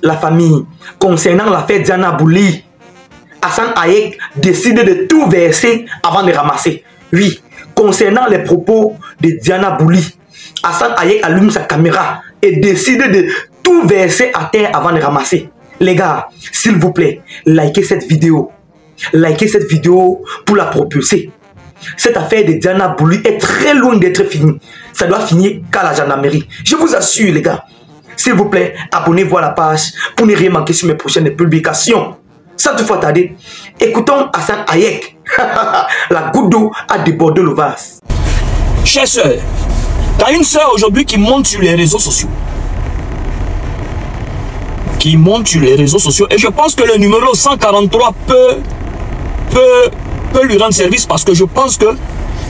La famille, concernant l'affaire Diana Bouli, Hassan Hayek décide de tout verser avant de ramasser. Oui, concernant les propos de Diana Bouli, Hassan Hayek allume sa caméra et décide de tout verser à terre avant de ramasser. Les gars, s'il vous plaît, likez cette vidéo. Likez cette vidéo pour la propulser. Cette affaire de Diana Bouli est très loin d'être finie. Ça doit finir qu'à la gendarmerie. Je vous assure, les gars. S'il vous plaît, abonnez-vous à la page pour ne rien manquer sur mes prochaines publications. Sans toutefois tarder, écoutons Hassan Hayek. La goutte d'eau a débordé le vase. Chère sœur, tu as une sœur aujourd'hui qui monte sur les réseaux sociaux. Et je pense que le numéro 143 peut lui rendre service, parce que je pense que,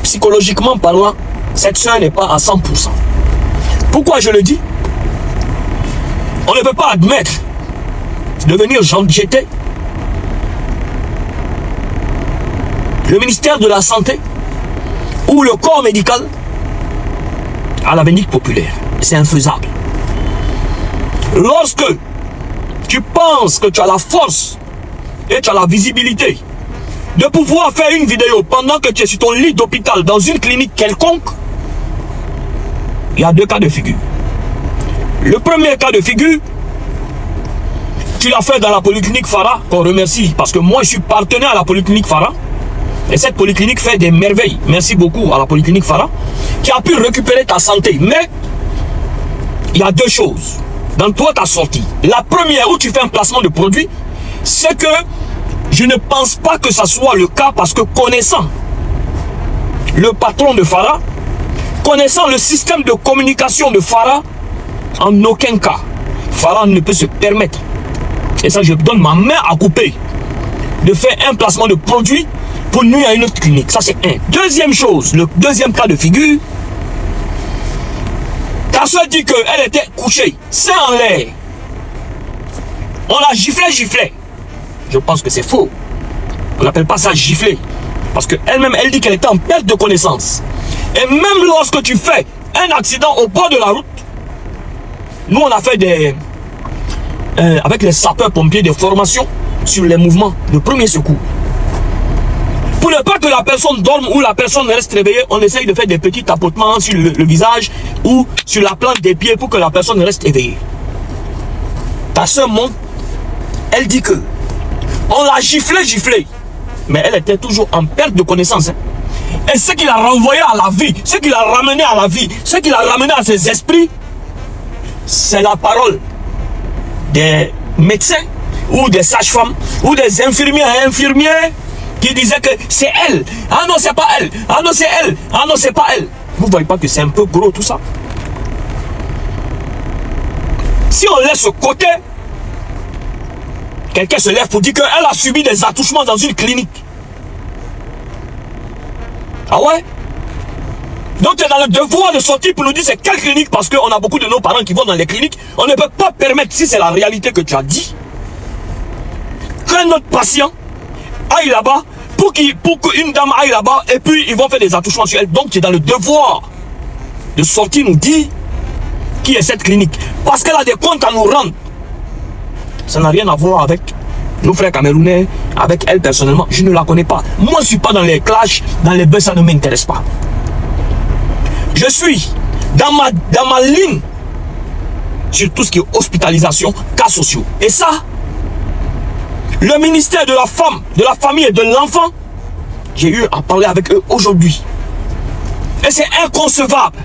psychologiquement parlant, cette sœur n'est pas à 100%. Pourquoi je le dis? On ne peut pas admettre de venir jeter le ministère de la Santé ou le corps médical à la vindicte populaire. C'est infaisable. Lorsque tu penses que tu as la force et tu as la visibilité de pouvoir faire une vidéo pendant que tu es sur ton lit d'hôpital dans une clinique quelconque, il y a deux cas de figure. Le premier cas de figure, tu l'as fait dans la polyclinique Farah, qu'on remercie, parce que moi je suis partenaire à la polyclinique Farah, et cette polyclinique fait des merveilles. Merci beaucoup à la polyclinique Farah, qui a pu récupérer ta santé. Mais il y a deux choses dans toi ta sortie. La première, où tu fais un placement de produit, c'est que je ne pense pas que ça soit le cas, parce que connaissant le patron de Farah, connaissant le système de communication de Farah, en aucun cas, Farah ne peut se permettre, et ça je donne ma main à couper, de faire un placement de produit pour nuire à une autre clinique. Ça c'est un. Deuxième chose, le deuxième cas de figure, ta soeur dit qu'elle était couchée, c'est en l'air. On la giflait. Je pense que c'est faux. On n'appelle pas ça gifler. Parce qu'elle-même, elle dit qu'elle était en perte de connaissance. Et même lorsque tu fais un accident au bord de la route, nous on a fait des... avec les sapeurs-pompiers, des formations sur les mouvements de premier secours. Pour ne pas que la personne dorme ou la personne reste réveillée, on essaye de faire des petits tapotements sur le visage ou sur la plante des pieds pour que la personne reste éveillée. Ta soeur monte, elle dit que on l'a giflé, mais elle était toujours en perte de connaissance. Et ce qui l'a renvoyé à la vie, ce qui l'a ramené à la vie, ce qui l'a ramené à ses esprits, c'est la parole des médecins ou des sages-femmes ou des infirmiers et infirmières qui disaient que c'est elle. Ah non, c'est pas elle. Ah non, c'est elle. Ah non, c'est pas elle. Vous voyez pas que c'est un peu gros tout ça? Si on laisse ce côté, quelqu'un se lève pour dire qu'elle a subi des attouchements dans une clinique. Ah ouais? Donc tu es dans le devoir de sortir pour nous dire c'est quelle clinique, parce qu'on a beaucoup de nos parents qui vont dans les cliniques. On ne peut pas permettre, si c'est la réalité que tu as dit, qu'un autre patient aille là-bas, pour qu'une dame aille là-bas, et puis ils vont faire des attouchements sur elle. Donc tu es dans le devoir de sortir nous dire qui est cette clinique, parce qu'elle a des comptes à nous rendre. Ça n'a rien à voir avec nos frères camerounais, avec elle personnellement. Je ne la connais pas. Moi je ne suis pas dans les clashs, dans les buzz, ça ne m'intéresse pas. Je suis dans ma ligne sur tout ce qui est hospitalisation, cas sociaux. Et ça, le ministère de la femme, de la famille et de l'enfant, j'ai eu à parler avec eux aujourd'hui. Et c'est inconcevable.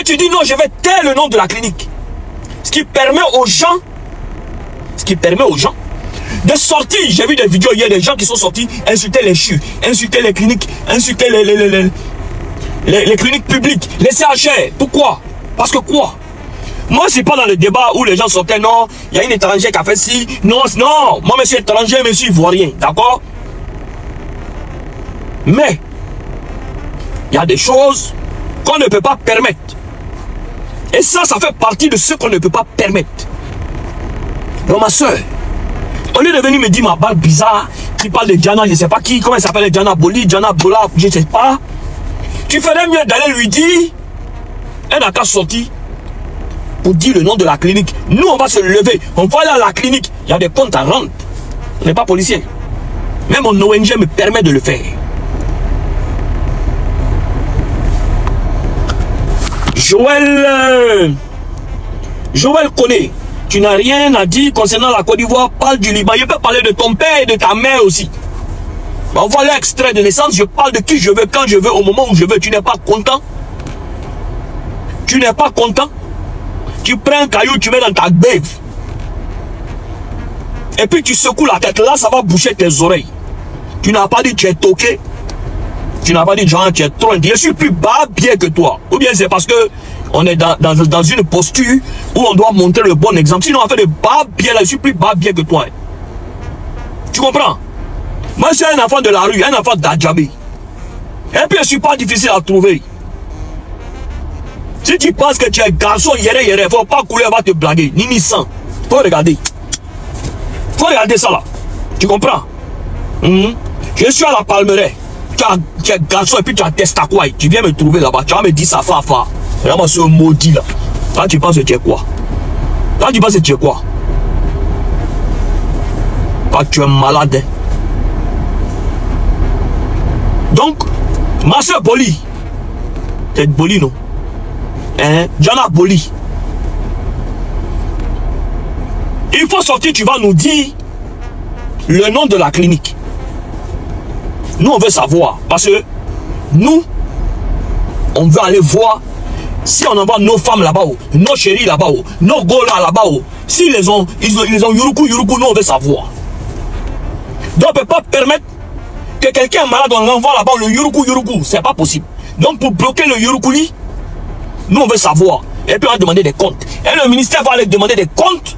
Et tu dis non, je vais taire le nom de la clinique. Ce qui permet aux gens de sortir. J'ai vu des vidéos hier, des gens qui sont sortis, insulter les CHU, insulter les cliniques, insulter les cliniques publiques, les CHR. Pourquoi? Parce que quoi? Moi, je ne suis pas dans le débat où les gens sortaient, non, il y a une étrangère qui a fait ci, non, non, moi, monsieur étranger, monsieur ivoirien, d'accord? Mais, il y a des choses qu'on ne peut pas permettre. Et ça fait partie de ce qu'on ne peut pas permettre. Donc, ma soeur, au lieu de venir me dire ma balle bizarre, qui parle de Diana, je ne sais pas qui, comment elle s'appelle, Diana Bouli, Diana Bola, je ne sais pas, tu ferais mieux d'aller lui dire, elle n'a qu'à sortir pour dire le nom de la clinique. Nous, on va se lever, on va aller à la clinique. Il y a des comptes à rendre. On n'est pas policier. Même mon ONG me permet de le faire. Joël Koné, tu n'as rien à dire concernant la Côte d'Ivoire. Parle du Liban. Je peux parler de ton père et de ta mère aussi. Envoie l'extrait de naissance. Je parle de qui je veux, quand je veux, au moment où je veux. Tu n'es pas content? Tu n'es pas content? Tu prends un caillou, tu mets dans ta bève. Et puis tu secoues la tête. Là, ça va boucher tes oreilles. Tu n'as pas dit tu es toqué. Tu n'as pas dit genre tu es trop. Je suis plus bas bien que toi. Ou bien c'est parce que on est dans une posture où on doit montrer le bon exemple. Sinon on fait de bas bien là, je suis plus bas bien que toi. Tu comprends? Moi je suis un enfant de la rue, un enfant d'Adjamé. Et puis je suis pas difficile à trouver. Si tu penses que tu es garçon, il faut pas couler, on va te blaguer. Nini sang. Faut regarder. Faut regarder ça là. Tu comprends? Je suis à la Palmeraie. Tu es garçon et puis tu as Testaquoy. Tu viens me trouver là-bas. Tu vas me dire ça, fafa. Regarde-moi ce maudit là. Là tu penses que tu es quoi? Là tu penses que tu es quoi? Là tu es malade. Donc, ma soeur Boli. C'est Boli non? Hein? Diana Boli. Il faut sortir, tu vas nous dire le nom de la clinique. Nous, on veut savoir. Parce que nous, on veut aller voir si on envoie nos femmes là-bas, nos chéris là-bas, nos golas là-bas. Si ils ont Yuruku, nous, on veut savoir. Donc, on ne peut pas permettre que quelqu'un malade, on l'envoie là-bas, le Yuruku. C'est pas possible. Donc, pour bloquer le Yurukuli, nous, on veut savoir. Et puis, on va demander des comptes. Et le ministère va aller demander des comptes.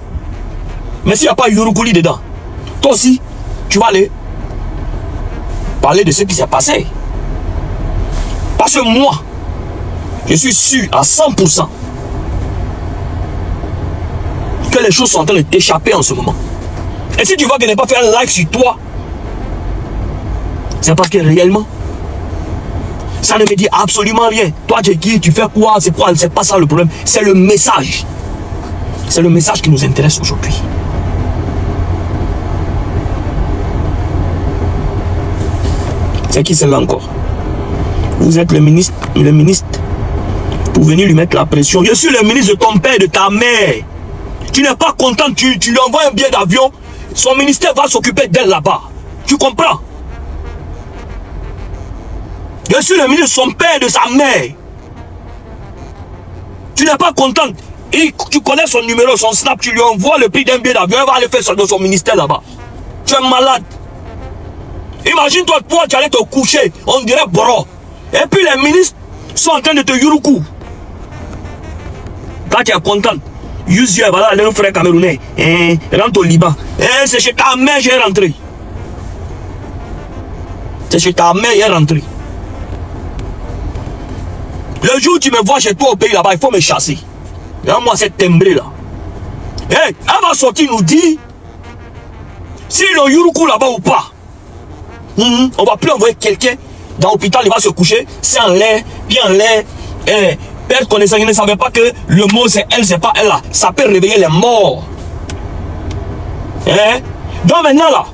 Mais s'il n'y a pas Yurukuli dedans, toi aussi, tu vas aller parler de ce qui s'est passé. Parce que moi, je suis sûr à 100% que les choses sont en train de t'échapper en ce moment. Et si tu vois que je n'ai pas fait un live sur toi, c'est parce que réellement, ça ne me dit absolument rien. Toi, tu es qui? Tu fais quoi? C'est quoi? C'est pas ça le problème. C'est le message. C'est le message qui nous intéresse aujourd'hui. C'est qui celle-là encore? Vous êtes le ministre pour venir lui mettre la pression. Je suis le ministre de ton père et de ta mère. Tu n'es pas content, tu lui envoies un billet d'avion, son ministère va s'occuper d'elle là-bas. Tu comprends? Je suis le ministre de son père et de sa mère. Tu n'es pas content. Et tu connais son numéro, son snap, tu lui envoies le prix d'un billet d'avion, elle va aller faire ça dans son ministère là-bas. Tu es malade. Imagine-toi, toi, tu allais te coucher, on dirait Boro. Et puis les ministres sont en train de te yuruku. Quand tu es content, Yusia, voilà, un frère camerounais, rentre au Liban. C'est chez ta mère, j'ai rentré. C'est chez ta mère, j'ai rentré. Le jour où tu me vois chez toi au pays là-bas, il faut me chasser. Regarde-moi cette timbrée là. Elle va sortir nous dire si le yuruku là-bas ou pas. On va plus envoyer quelqu'un dans l'hôpital, il va se coucher, c'est en l'air, bien en l'air. Père connaissant, il ne savait pas que le mot c'est elle, c'est pas elle là. Ça peut réveiller les morts. Donc maintenant là,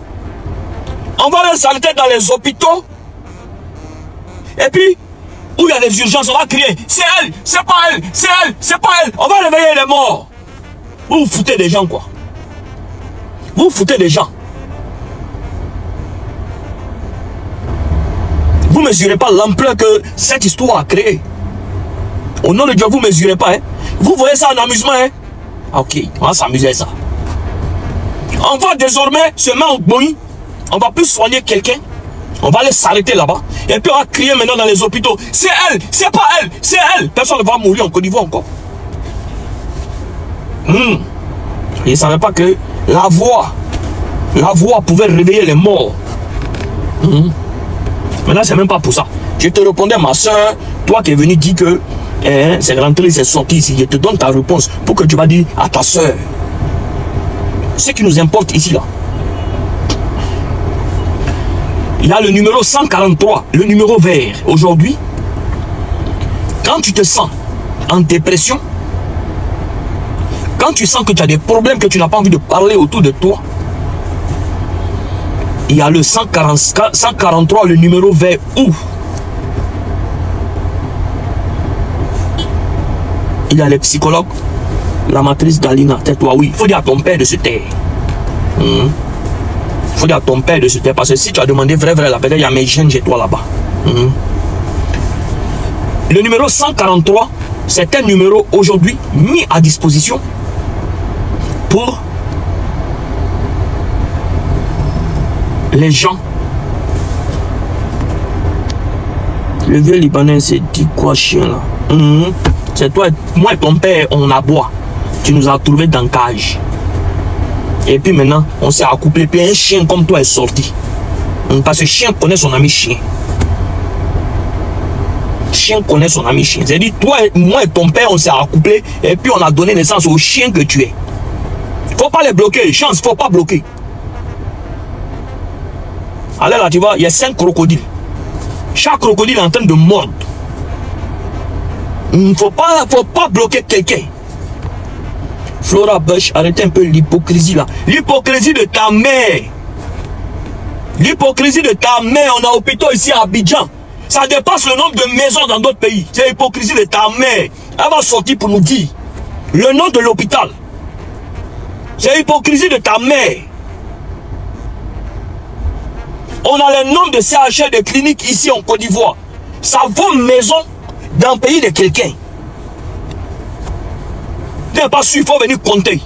on va les s'arrêter dans les hôpitaux. Et puis, où il y a des urgences, on va crier, c'est elle, c'est pas elle, c'est elle, c'est pas elle. On va réveiller les morts. Vous vous foutez des gens quoi. Vous vous foutez des gens. Vous ne mesurez pas l'ampleur que cette histoire a créée. Au nom de Dieu, vous ne mesurez pas. Vous voyez ça en amusement. Ok, on va s'amuser à ça. On va désormais se mettre en bonnie. On va plus soigner quelqu'un. On va aller s'arrêter là-bas. Et puis on va crier maintenant dans les hôpitaux. C'est elle, c'est pas elle, c'est elle. Personne ne va mourir en Côte d'Ivoire encore. Je ne savais pas que la voix pouvait réveiller les morts. Maintenant, c'est même pas pour ça. Je te répondais, ma soeur, toi qui es venu dire que c'est rentré, c'est sorti ici. Je te donne ta réponse pour que tu vas dire à ta soeur. Ce qui nous importe ici, là. Il y a le numéro 143, le numéro vert. Aujourd'hui, quand tu te sens en dépression, Quand tu sens que tu as des problèmes, que tu n'as pas envie de parler autour de toi, il y a le 143, le numéro vers où? Il y a les psychologues, la matrice Galina, tais-toi, oui. Il faut dire à ton père de se taire. Il faut dire à ton père de se taire. Parce que si tu as demandé vrai, là, peut-être il y a mes gènes chez toi là-bas. Le numéro 143, c'est un numéro aujourd'hui mis à disposition pour les gens. Le vieux Libanais s'est dit quoi, chien là? C'est toi, moi et ton père, on aboie. Tu nous as trouvé dans cage. Et puis maintenant, on s'est accouplé. Puis un chien comme toi est sorti. Parce que chien connaît son ami chien. Chien connaît son ami chien. C'est-à-dire, toi, moi et ton père, on s'est accouplé. Et puis on a donné naissance au chien que tu es. Faut pas les bloquer. Chance, faut pas bloquer. Allez là, tu vois, il y a 5 crocodiles. Chaque crocodile est en train de mordre. Faut pas bloquer quelqu'un. Flora Bush, arrêtez un peu l'hypocrisie là. L'hypocrisie de ta mère. L'hypocrisie de ta mère. On a hôpital ici à Abidjan. Ça dépasse le nombre de maisons dans d'autres pays. C'est l'hypocrisie de ta mère. Elle va sortir pour nous dire le nom de l'hôpital. C'est l'hypocrisie de ta mère. On a le nombre de CHR de cliniques ici en Côte d'Ivoire. Ça vaut maison dans le pays de quelqu'un. Tu n'es pas sûr, il faut venir compter.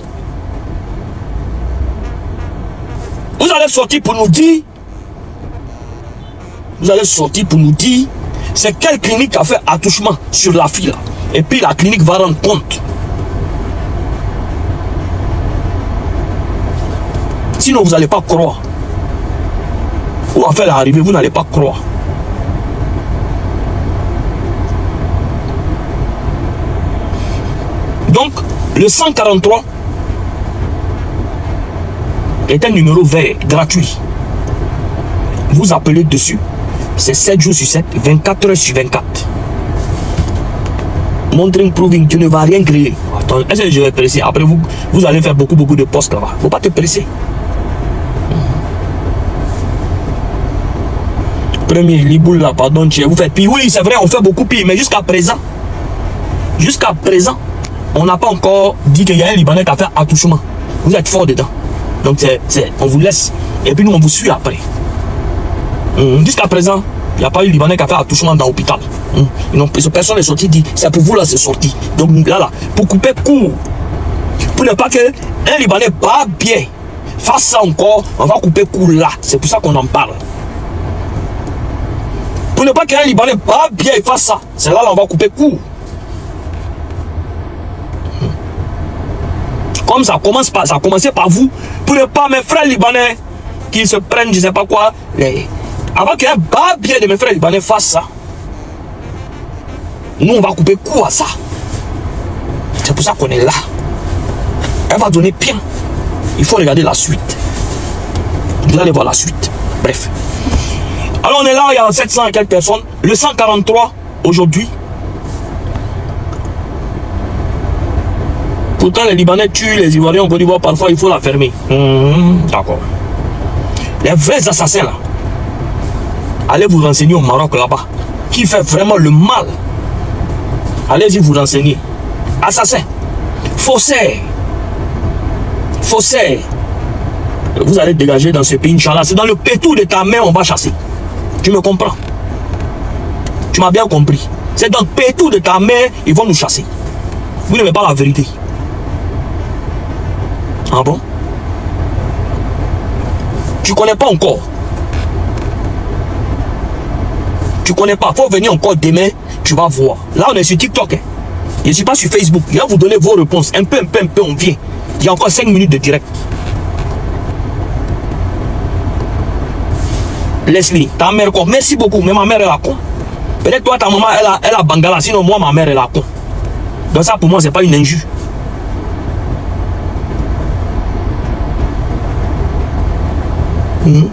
Vous allez sortir pour nous dire. Vous allez sortir pour nous dire. C'est quelle clinique a fait attouchement sur la fille là. Et puis la clinique va rendre compte. Sinon vous n'allez pas croire. Ou à faire l'arrivée, vous n'allez pas croire. Donc, le 143 est un numéro vert, gratuit. Vous appelez dessus. C'est 7 jours sur 7, 24 heures sur 24. Monitoring proving, tu ne vas rien créer. Attends, est-ce que je vais presser? Après, vous allez faire beaucoup de postes là-bas. Il ne faut pas te presser. Premier, Liboul là, pardon, vous faites pire. Oui, c'est vrai, on fait beaucoup pire, mais jusqu'à présent, on n'a pas encore dit qu'il y a un Libanais qui a fait attouchement. Vous êtes fort dedans. Donc, on vous laisse. Et puis nous, on vous suit après. Jusqu'à présent, il n'y a pas eu Libanais qui a fait attouchement dans l'hôpital. Personne n'est sorti dit, c'est pour vous là, c'est sorti. Donc là, pour couper court, pour ne pas que un Libanais pas bien fasse ça encore, on va couper court là. C'est pour ça qu'on en parle. Pour ne pas qu'un Libanais pas bien fasse ça, c'est là on va couper court. Comme ça commence par, ça a commencé par vous, pour ne pas mes frères libanais qui se prennent, je ne sais pas quoi, avant qu'un pas bien de mes frères libanais fasse ça, nous on va couper court à ça. C'est pour ça qu'on est là. Elle va donner bien. Il faut regarder la suite. Vous allez voir la suite. Bref. Alors on est là, il y a 700 et quelques personnes. Le 143 aujourd'hui. Pourtant les Libanais tuent les Ivoiriens en Côte d'Ivoire, parfois il faut la fermer. D'accord. Les vrais assassins là. Allez vous renseigner au Maroc là-bas. Qui fait vraiment le mal. Allez-y vous renseigner. Assassins. Faussaires. Faussaires. Vous allez dégager dans ce pays, Inch'Allah. C'est dans le pétou de ta main on va chasser. Tu me comprends? Tu m'as bien compris. C'est dans le pétou de ta main, ils vont nous chasser. Vous n'aimez pas la vérité. Ah bon? Tu connais pas encore. Tu connais pas. Faut venir encore demain, tu vas voir. Là, on est sur TikTok. Hein. Je ne suis pas sur Facebook. Je vais vous donner vos réponses. Un peu, on vient. Il y a encore 5 minutes de direct. Leslie, ta mère con. Merci beaucoup, mais ma mère est la con. Peut-être toi, ta maman, elle a Bangala. Sinon, moi, ma mère est la con. Donc ça, pour moi, c'est pas une injure.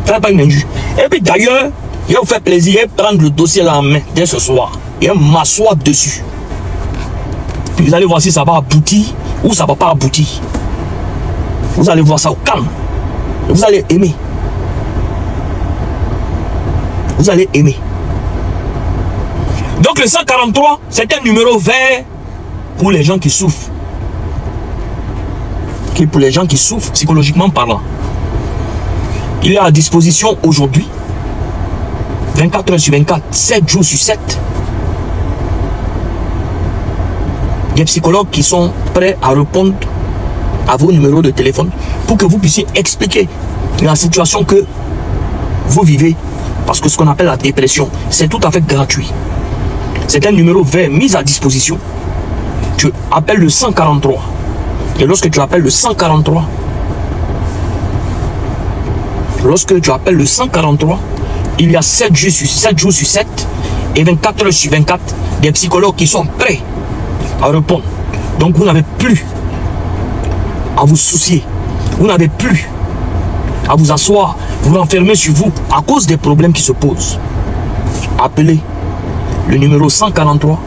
C'est pas une injure. Et puis d'ailleurs, je vais vous faire plaisir de prendre le dossier là en main dès ce soir. Et m'asseoir dessus. Puis vous allez voir si ça va aboutir où ça ne va pas aboutir. Vous allez voir ça au calme. Et vous allez aimer. Vous allez aimer. Donc le 143, c'est un numéro vert pour les gens qui souffrent. Pour les gens qui souffrent psychologiquement parlant. Il est à disposition aujourd'hui, 24 heures sur 24, 7 jours sur 7. Des psychologues qui sont prêts à répondre à vos numéros de téléphone pour que vous puissiez expliquer la situation que vous vivez. Parce que ce qu'on appelle la dépression, c'est tout à fait gratuit. C'est un numéro vert mis à disposition. Tu appelles le 143. Et lorsque tu appelles le 143, il y a 7 jours sur 7 et 24 heures sur 24 des psychologues qui sont prêts à répondre. Donc vous n'avez plus à vous soucier. Vous n'avez plus à vous asseoir, vous enfermer sur vous à cause des problèmes qui se posent. Appelez le numéro 143.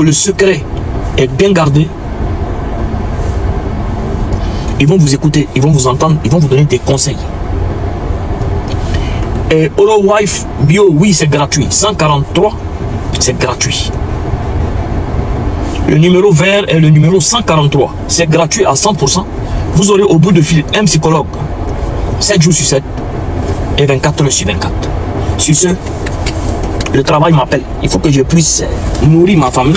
Le secret est bien gardé. Ils vont vous écouter, ils vont vous entendre, ils vont vous donner des conseils. Et HelloWife Bio, oui, c'est gratuit. 143, c'est gratuit. Le numéro vert est le numéro 143. C'est gratuit à 100%. Vous aurez au bout de fil un psychologue. 7 jours sur 7 et 24 heures sur 24. Sur ce, le travail m'appelle. Il faut que je puisse nourrir ma famille.